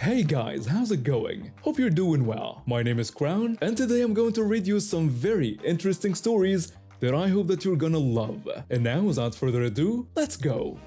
Hey guys, how's it going? Hope you're doing well. My name is Crown, and today I'm going to read you some very interesting stories that I hope that you're gonna love. And now, without further ado, let's go!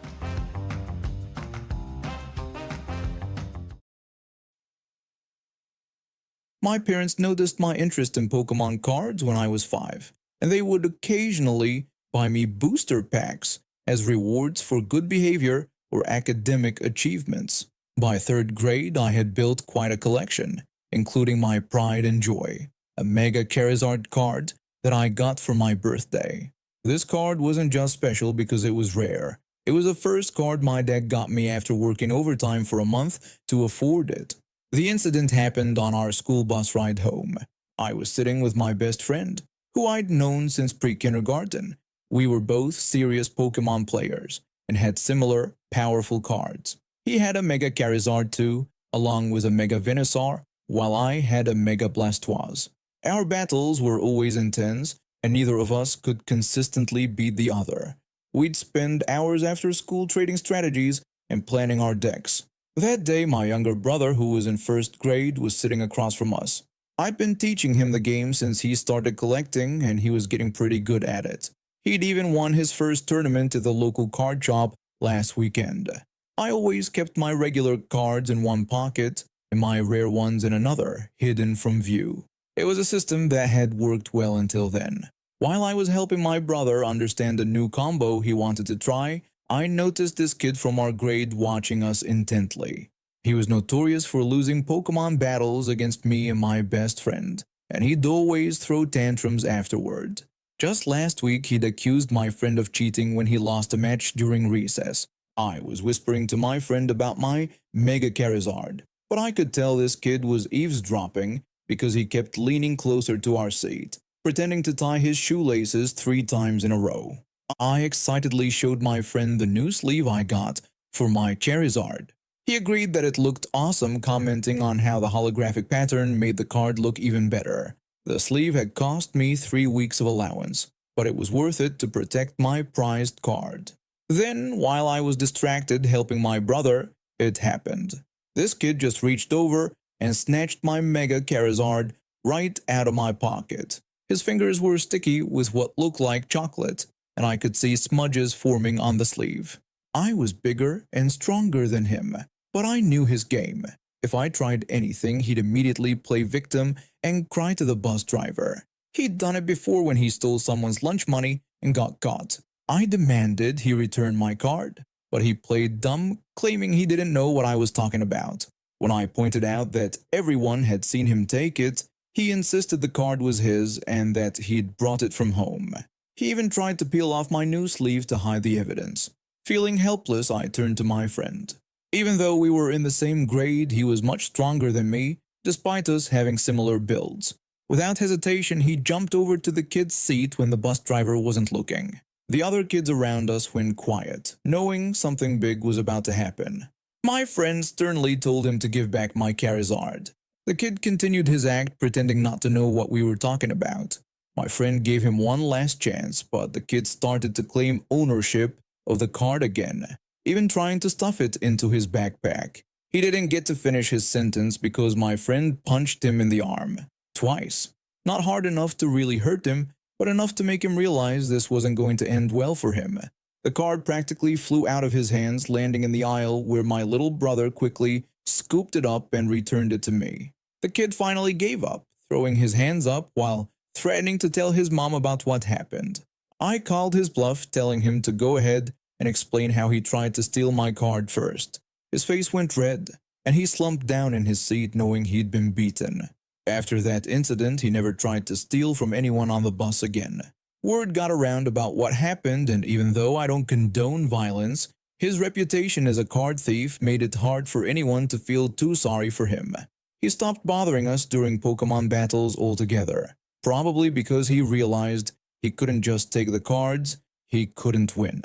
My parents noticed my interest in Pokemon cards when I was 5, and they would occasionally buy me booster packs as rewards for good behavior or academic achievements. By 3rd grade, I had built quite a collection, including my pride and joy, a Mega Charizard card that I got for my birthday. This card wasn't just special because it was rare. It was the first card my dad got me after working overtime for a month to afford it. The incident happened on our school bus ride home. I was sitting with my best friend, who I'd known since pre-kindergarten. We were both serious Pokemon players and had similar, powerful cards. He had a Mega Charizard too, along with a Mega Venusaur, while I had a Mega Blastoise. Our battles were always intense, and neither of us could consistently beat the other. We'd spend hours after school trading strategies and planning our decks. That day, my younger brother, who was in 1st grade, was sitting across from us. I'd been teaching him the game since he started collecting, and he was getting pretty good at it. He'd even won his first tournament at the local card shop last weekend. I always kept my regular cards in one pocket and my rare ones in another, hidden from view. It was a system that had worked well until then. While I was helping my brother understand a new combo he wanted to try, I noticed this kid from our grade watching us intently. He was notorious for losing Pokemon battles against me and my best friend, and he'd always throw tantrums afterward. Just last week, he'd accused my friend of cheating when he lost a match during recess. I was whispering to my friend about my Mega Charizard, but I could tell this kid was eavesdropping because he kept leaning closer to our seat, pretending to tie his shoelaces 3 times in a row. I excitedly showed my friend the new sleeve I got for my Charizard. He agreed that it looked awesome, commenting on how the holographic pattern made the card look even better. The sleeve had cost me 3 weeks of allowance, but it was worth it to protect my prized card. Then, while I was distracted helping my brother, it happened. This kid just reached over and snatched my Mega Charizard right out of my pocket. His fingers were sticky with what looked like chocolate, and I could see smudges forming on the sleeve. I was bigger and stronger than him, but I knew his game. If I tried anything, he'd immediately play victim and cry to the bus driver. He'd done it before when he stole someone's lunch money and got caught. I demanded he return my card, but he played dumb, claiming he didn't know what I was talking about. When I pointed out that everyone had seen him take it, he insisted the card was his and that he'd brought it from home. He even tried to peel off my new sleeve to hide the evidence. Feeling helpless, I turned to my friend. Even though we were in the same grade, he was much stronger than me, despite us having similar builds. Without hesitation, he jumped over to the kid's seat when the bus driver wasn't looking. The other kids around us went quiet, knowing something big was about to happen. My friend sternly told him to give back my Charizard. The kid continued his act, pretending not to know what we were talking about. My friend gave him one last chance, but the kid started to claim ownership of the card again, even trying to stuff it into his backpack. He didn't get to finish his sentence because my friend punched him in the arm. Twice. Not hard enough to really hurt him, but enough to make him realize this wasn't going to end well for him. The card practically flew out of his hands, landing in the aisle where my little brother quickly scooped it up and returned it to me. The kid finally gave up, throwing his hands up while threatening to tell his mom about what happened. I called his bluff, telling him to go ahead and explain how he tried to steal my card first. His face went red, and he slumped down in his seat knowing he'd been beaten. After that incident, he never tried to steal from anyone on the bus again. Word got around about what happened, and even though I don't condone violence, his reputation as a card thief made it hard for anyone to feel too sorry for him. He stopped bothering us during Pokemon battles altogether, probably because he realized he couldn't just take the cards, he couldn't win.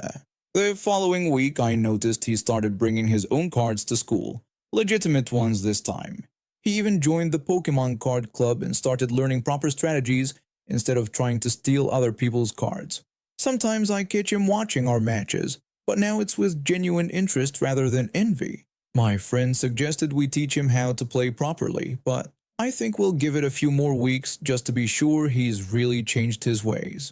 The following week, I noticed he started bringing his own cards to school, legitimate ones this time. He even joined the Pokemon card club and started learning proper strategies instead of trying to steal other people's cards. Sometimes I catch him watching our matches, but now it's with genuine interest rather than envy. My friend suggested we teach him how to play properly, but I think we'll give it a few more weeks just to be sure he's really changed his ways.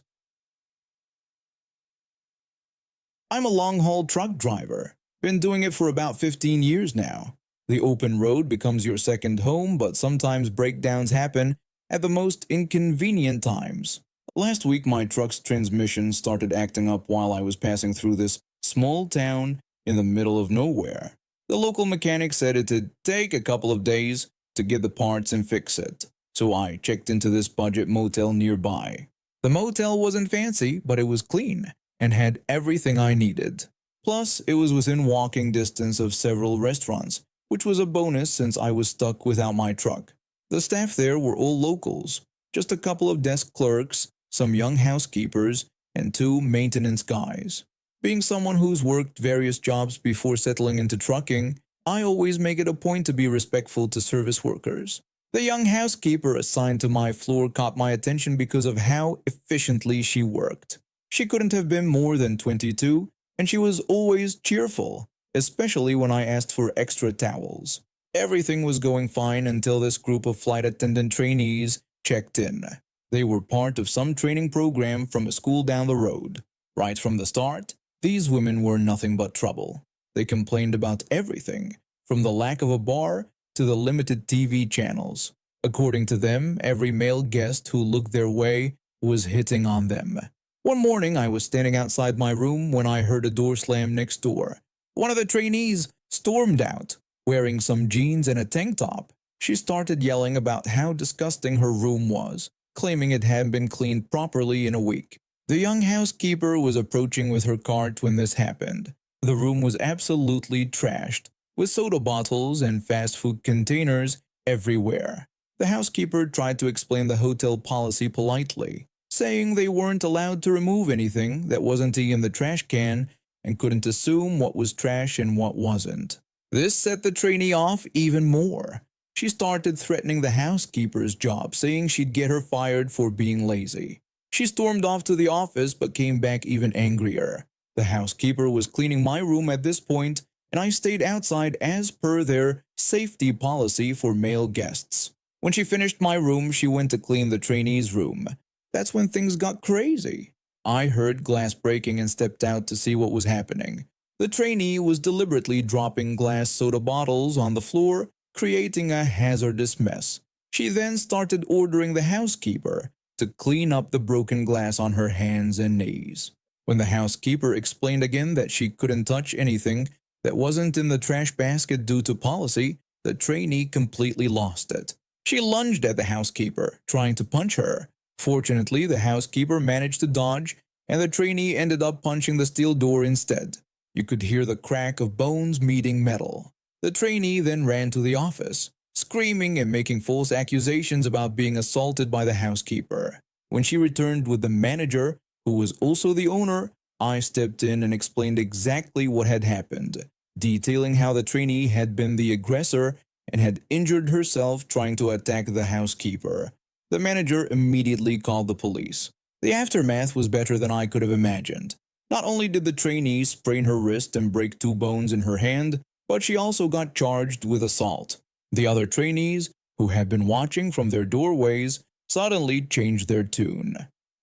I'm a long-haul truck driver. Been doing it for about 15 years now. The open road becomes your second home, but sometimes breakdowns happen at the most inconvenient times. Last week, my truck's transmission started acting up while I was passing through this small town in the middle of nowhere. The local mechanic said it'd take a couple of days to get the parts and fix it, so I checked into this budget motel nearby. The motel wasn't fancy, but it was clean and had everything I needed. Plus, it was within walking distance of several restaurants, which was a bonus since I was stuck without my truck. The staff there were all locals, just a couple of desk clerks, some young housekeepers, and two maintenance guys. Being someone who's worked various jobs before settling into trucking, I always make it a point to be respectful to service workers. The young housekeeper assigned to my floor caught my attention because of how efficiently she worked. She couldn't have been more than 22, and she was always cheerful, especially when I asked for extra towels. Everything was going fine until this group of flight attendant trainees checked in. They were part of some training program from a school down the road. Right from the start, these women were nothing but trouble. They complained about everything, from the lack of a bar to the limited TV channels. According to them, every male guest who looked their way was hitting on them. One morning, I was standing outside my room when I heard a door slam next door. One of the trainees stormed out, wearing some jeans and a tank top. She started yelling about how disgusting her room was, claiming it hadn't been cleaned properly in a week. The young housekeeper was approaching with her cart when this happened. The room was absolutely trashed, with soda bottles and fast food containers everywhere. The housekeeper tried to explain the hotel policy politely, saying they weren't allowed to remove anything that wasn't in the trash can and couldn't assume what was trash and what wasn't. This set the trainee off even more. She started threatening the housekeeper's job, saying she'd get her fired for being lazy. She stormed off to the office but came back even angrier. The housekeeper was cleaning my room at this point, and I stayed outside as per their safety policy for male guests. When she finished my room, she went to clean the trainee's room. That's when things got crazy. I heard glass breaking and stepped out to see what was happening. The trainee was deliberately dropping glass soda bottles on the floor, creating a hazardous mess. She then started ordering the housekeeper to clean up the broken glass on her hands and knees. When the housekeeper explained again that she couldn't touch anything that wasn't in the trash basket due to policy, the trainee completely lost it. She lunged at the housekeeper, trying to punch her. Fortunately, the housekeeper managed to dodge, and the trainee ended up punching the steel door instead. You could hear the crack of bones meeting metal. The trainee then ran to the office, screaming and making false accusations about being assaulted by the housekeeper. When she returned with the manager, who was also the owner, I stepped in and explained exactly what had happened, detailing how the trainee had been the aggressor and had injured herself trying to attack the housekeeper. The manager immediately called the police. The aftermath was better than I could have imagined. Not only did the trainee sprain her wrist and break 2 bones in her hand, but she also got charged with assault. The other trainees, who had been watching from their doorways, suddenly changed their tune.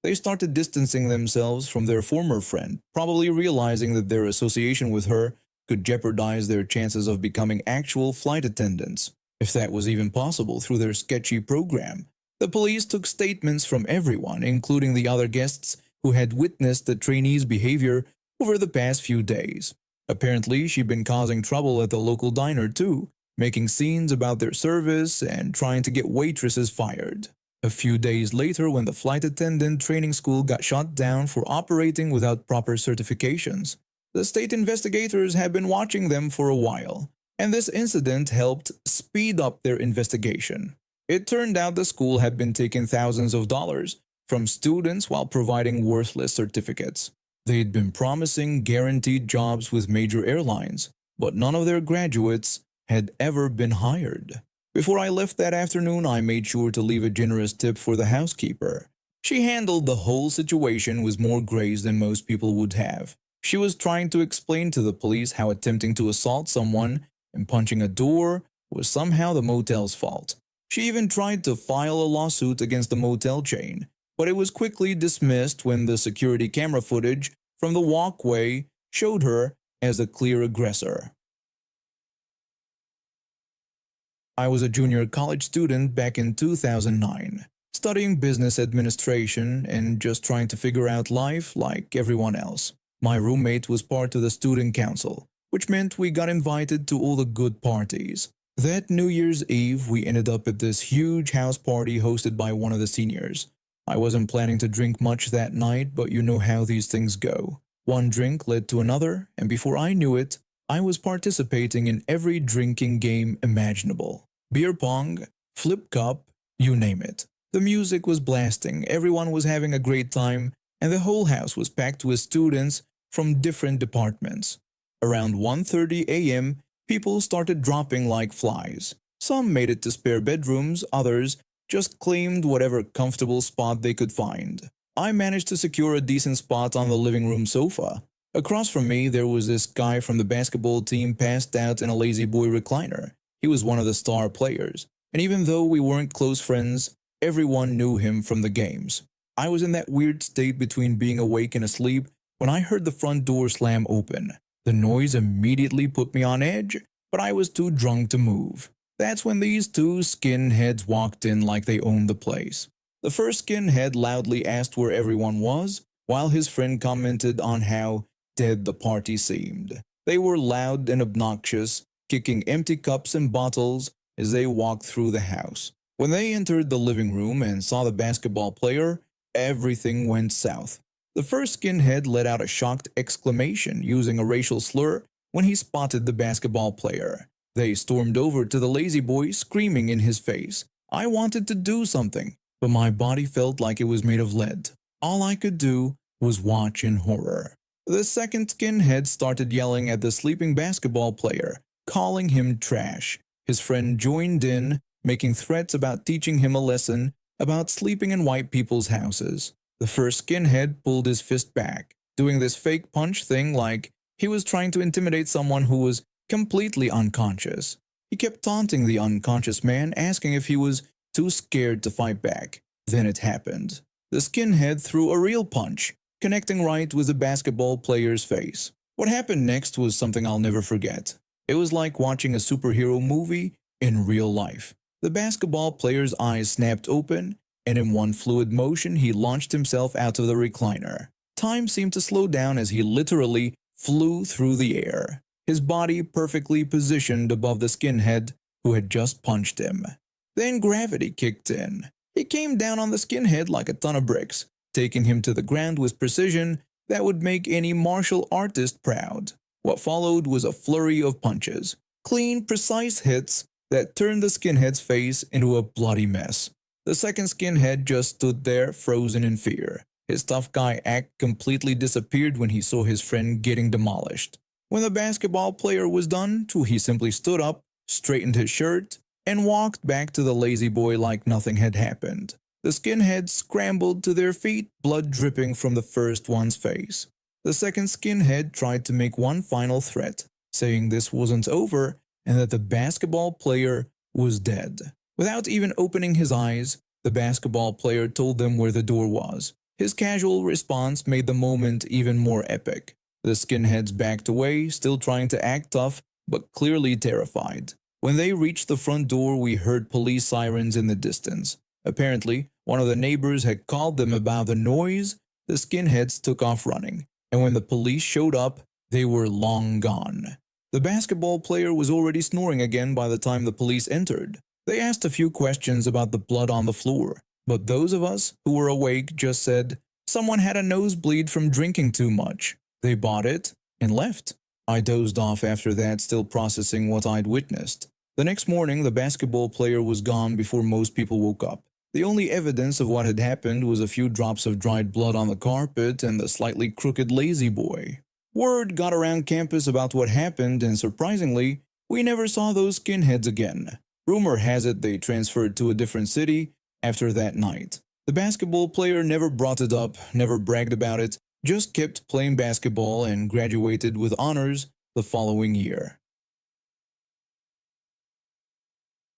They started distancing themselves from their former friend, probably realizing that their association with her could jeopardize their chances of becoming actual flight attendants, if that was even possible through their sketchy program. The police took statements from everyone, including the other guests who had witnessed the trainee's behavior over the past few days. Apparently, she'd been causing trouble at the local diner too, making scenes about their service and trying to get waitresses fired. A few days later, when the flight attendant training school got shut down for operating without proper certifications, the state investigators had been watching them for a while, and this incident helped speed up their investigation. It turned out the school had been taking thousands of dollars from students while providing worthless certificates. They'd been promising guaranteed jobs with major airlines, but none of their graduates had ever been hired. Before I left that afternoon, I made sure to leave a generous tip for the housekeeper. She handled the whole situation with more grace than most people would have. She was trying to explain to the police how attempting to assault someone and punching a door was somehow the motel's fault. She even tried to file a lawsuit against the motel chain, but it was quickly dismissed when the security camera footage from the walkway showed her as a clear aggressor. I was a junior college student back in 2009, studying business administration and just trying to figure out life like everyone else. My roommate was part of the student council, which meant we got invited to all the good parties. That New Year's Eve, we ended up at this huge house party hosted by one of the seniors. I wasn't planning to drink much that night, but you know how these things go. One drink led to another, and before I knew it, I was participating in every drinking game imaginable. Beer pong, flip cup, you name it. The music was blasting, everyone was having a great time, and the whole house was packed with students from different departments. Around 1:30 a.m., people started dropping like flies. Some made it to spare bedrooms, others just claimed whatever comfortable spot they could find. I managed to secure a decent spot on the living room sofa. Across from me, there was this guy from the basketball team passed out in a lazy boy recliner. He was one of the star players, and even though we weren't close friends, everyone knew him from the games. I was in that weird state between being awake and asleep when I heard the front door slam open. The noise immediately put me on edge, but I was too drunk to move. That's when these two skinheads walked in like they owned the place. The first skinhead loudly asked where everyone was, while his friend commented on how dead the party seemed. They were loud and obnoxious, kicking empty cups and bottles as they walked through the house. When they entered the living room and saw the basketball player, everything went south. The first skinhead let out a shocked exclamation using a racial slur when he spotted the basketball player. They stormed over to the lazy boy, screaming in his face. I wanted to do something, but my body felt like it was made of lead. All I could do was watch in horror. The second skinhead started yelling at the sleeping basketball player, calling him trash. His friend joined in, making threats about teaching him a lesson about sleeping in white people's houses. The first skinhead pulled his fist back, doing this fake punch thing like he was trying to intimidate someone who was completely unconscious. He kept taunting the unconscious man, asking if he was too scared to fight back. Then it happened. The skinhead threw a real punch, connecting right with the basketball player's face. What happened next was something I'll never forget. It was like watching a superhero movie in real life. The basketball player's eyes snapped open, and in one fluid motion he launched himself out of the recliner. Time seemed to slow down as he literally flew through the air, his body perfectly positioned above the skinhead who had just punched him. Then gravity kicked in. He came down on the skinhead like a ton of bricks, taking him to the ground with precision that would make any martial artist proud. What followed was a flurry of punches, clean, precise hits that turned the skinhead's face into a bloody mess. The second skinhead just stood there, frozen in fear. His tough guy act completely disappeared when he saw his friend getting demolished. When the basketball player was done, he simply stood up, straightened his shirt, and walked back to the lazy boy like nothing had happened. The skinheads scrambled to their feet, blood dripping from the first one's face. The second skinhead tried to make one final threat, saying this wasn't over and that the basketball player was dead. Without even opening his eyes, the basketball player told them where the door was. His casual response made the moment even more epic. The skinheads backed away, still trying to act tough, but clearly terrified. When they reached the front door, we heard police sirens in the distance. Apparently, one of the neighbors had called them about the noise. The skinheads took off running, and when the police showed up, they were long gone. The basketball player was already snoring again by the time the police entered. They asked a few questions about the blood on the floor, but those of us who were awake just said, "Someone had a nosebleed from drinking too much." They bought it and left. I dozed off after that, still processing what I'd witnessed. The next morning, the basketball player was gone before most people woke up. The only evidence of what had happened was a few drops of dried blood on the carpet and the slightly crooked lazy boy. Word got around campus about what happened, and surprisingly, we never saw those skinheads again. Rumor has it they transferred to a different city after that night. The basketball player never brought it up, never bragged about it, just kept playing basketball and graduated with honors the following year.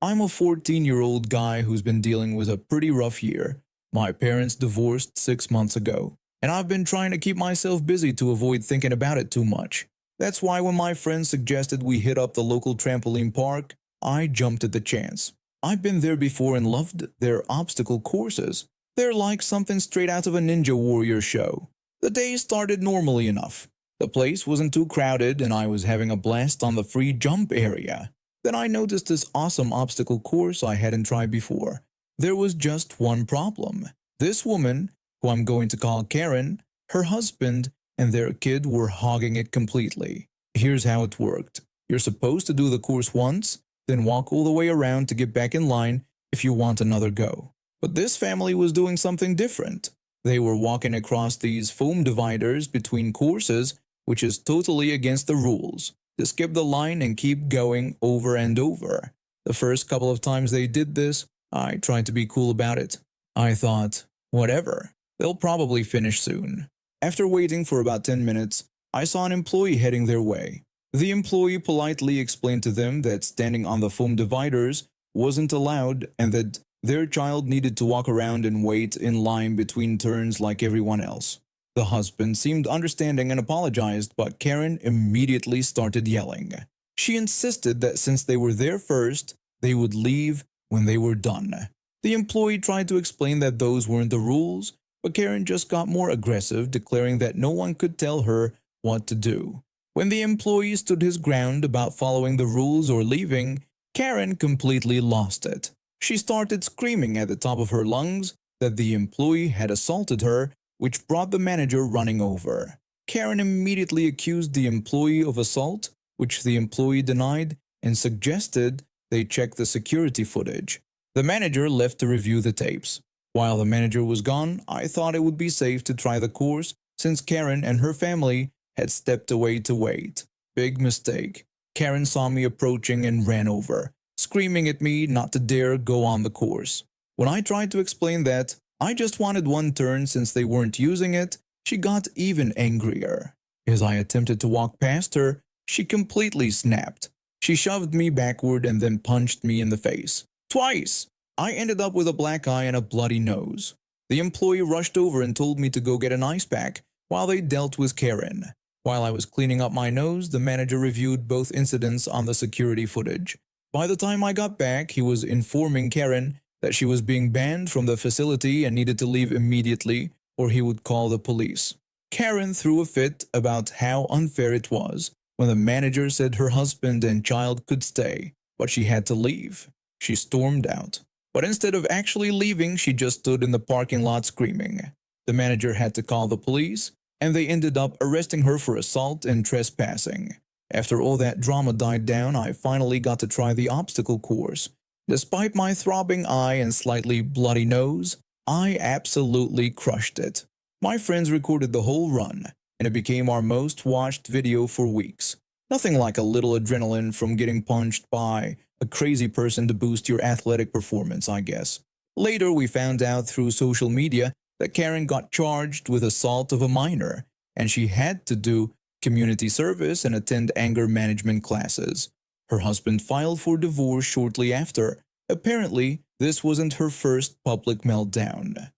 I'm a 14-year-old guy who's been dealing with a pretty rough year. My parents divorced 6 months ago, and I've been trying to keep myself busy to avoid thinking about it too much. That's why when my friends suggested we hit up the local trampoline park, I jumped at the chance. I've been there before and loved their obstacle courses. They're like something straight out of a Ninja Warrior show. The day started normally enough. The place wasn't too crowded and I was having a blast on the free jump area. Then I noticed this awesome obstacle course I hadn't tried before. There was just one problem. This woman, who I'm going to call Karen, her husband, and their kid were hogging it completely. Here's how it worked. You're supposed to do the course once, then walk all the way around to get back in line if you want another go. But this family was doing something different. They were walking across these foam dividers between courses, which is totally against the rules. To skip the line and keep going over and over. The first couple of times they did this, I tried to be cool about it. I thought, whatever, they'll probably finish soon. After waiting for about 10 minutes, I saw an employee heading their way. The employee politely explained to them that standing on the foam dividers wasn't allowed and that their child needed to walk around and wait in line between turns like everyone else. The husband seemed understanding and apologized, but Karen immediately started yelling. She insisted that since they were there first, they would leave when they were done. The employee tried to explain that those weren't the rules, but Karen just got more aggressive, declaring that no one could tell her what to do. When the employee stood his ground about following the rules or leaving, Karen completely lost it. She started screaming at the top of her lungs that the employee had assaulted her, which brought the manager running over. Karen immediately accused the employee of assault, which the employee denied, and suggested they check the security footage. The manager left to review the tapes. While the manager was gone, I thought it would be safe to try the course since Karen and her family had stepped away to wait. Big mistake. Karen saw me approaching and ran over, screaming at me not to dare go on the course. When I tried to explain that I just wanted one turn since they weren't using it, she got even angrier. As I attempted to walk past her, she completely snapped. She shoved me backward and then punched me in the face. Twice! I ended up with a black eye and a bloody nose. The employee rushed over and told me to go get an ice pack while they dealt with Karen. While I was cleaning up my nose, the manager reviewed both incidents on the security footage. By the time I got back, he was informing Karen that she was being banned from the facility and needed to leave immediately or he would call the police. Karen threw a fit about how unfair it was when the manager said her husband and child could stay, but she had to leave. She stormed out. But instead of actually leaving, she just stood in the parking lot screaming. The manager had to call the police, and they ended up arresting her for assault and trespassing. After all that drama died down, I finally got to try the obstacle course. Despite my throbbing eye and slightly bloody nose, I absolutely crushed it. My friends recorded the whole run, and it became our most watched video for weeks. Nothing like a little adrenaline from getting punched by a crazy person to boost your athletic performance, I guess. Later, we found out through social media that Karen got charged with assault of a minor, and she had to do community service and attend anger management classes. Her husband filed for divorce shortly after. Apparently, this wasn't her first public meltdown.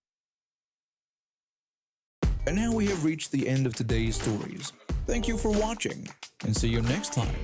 And now we have reached the end of today's stories. Thank you for watching, and see you next time.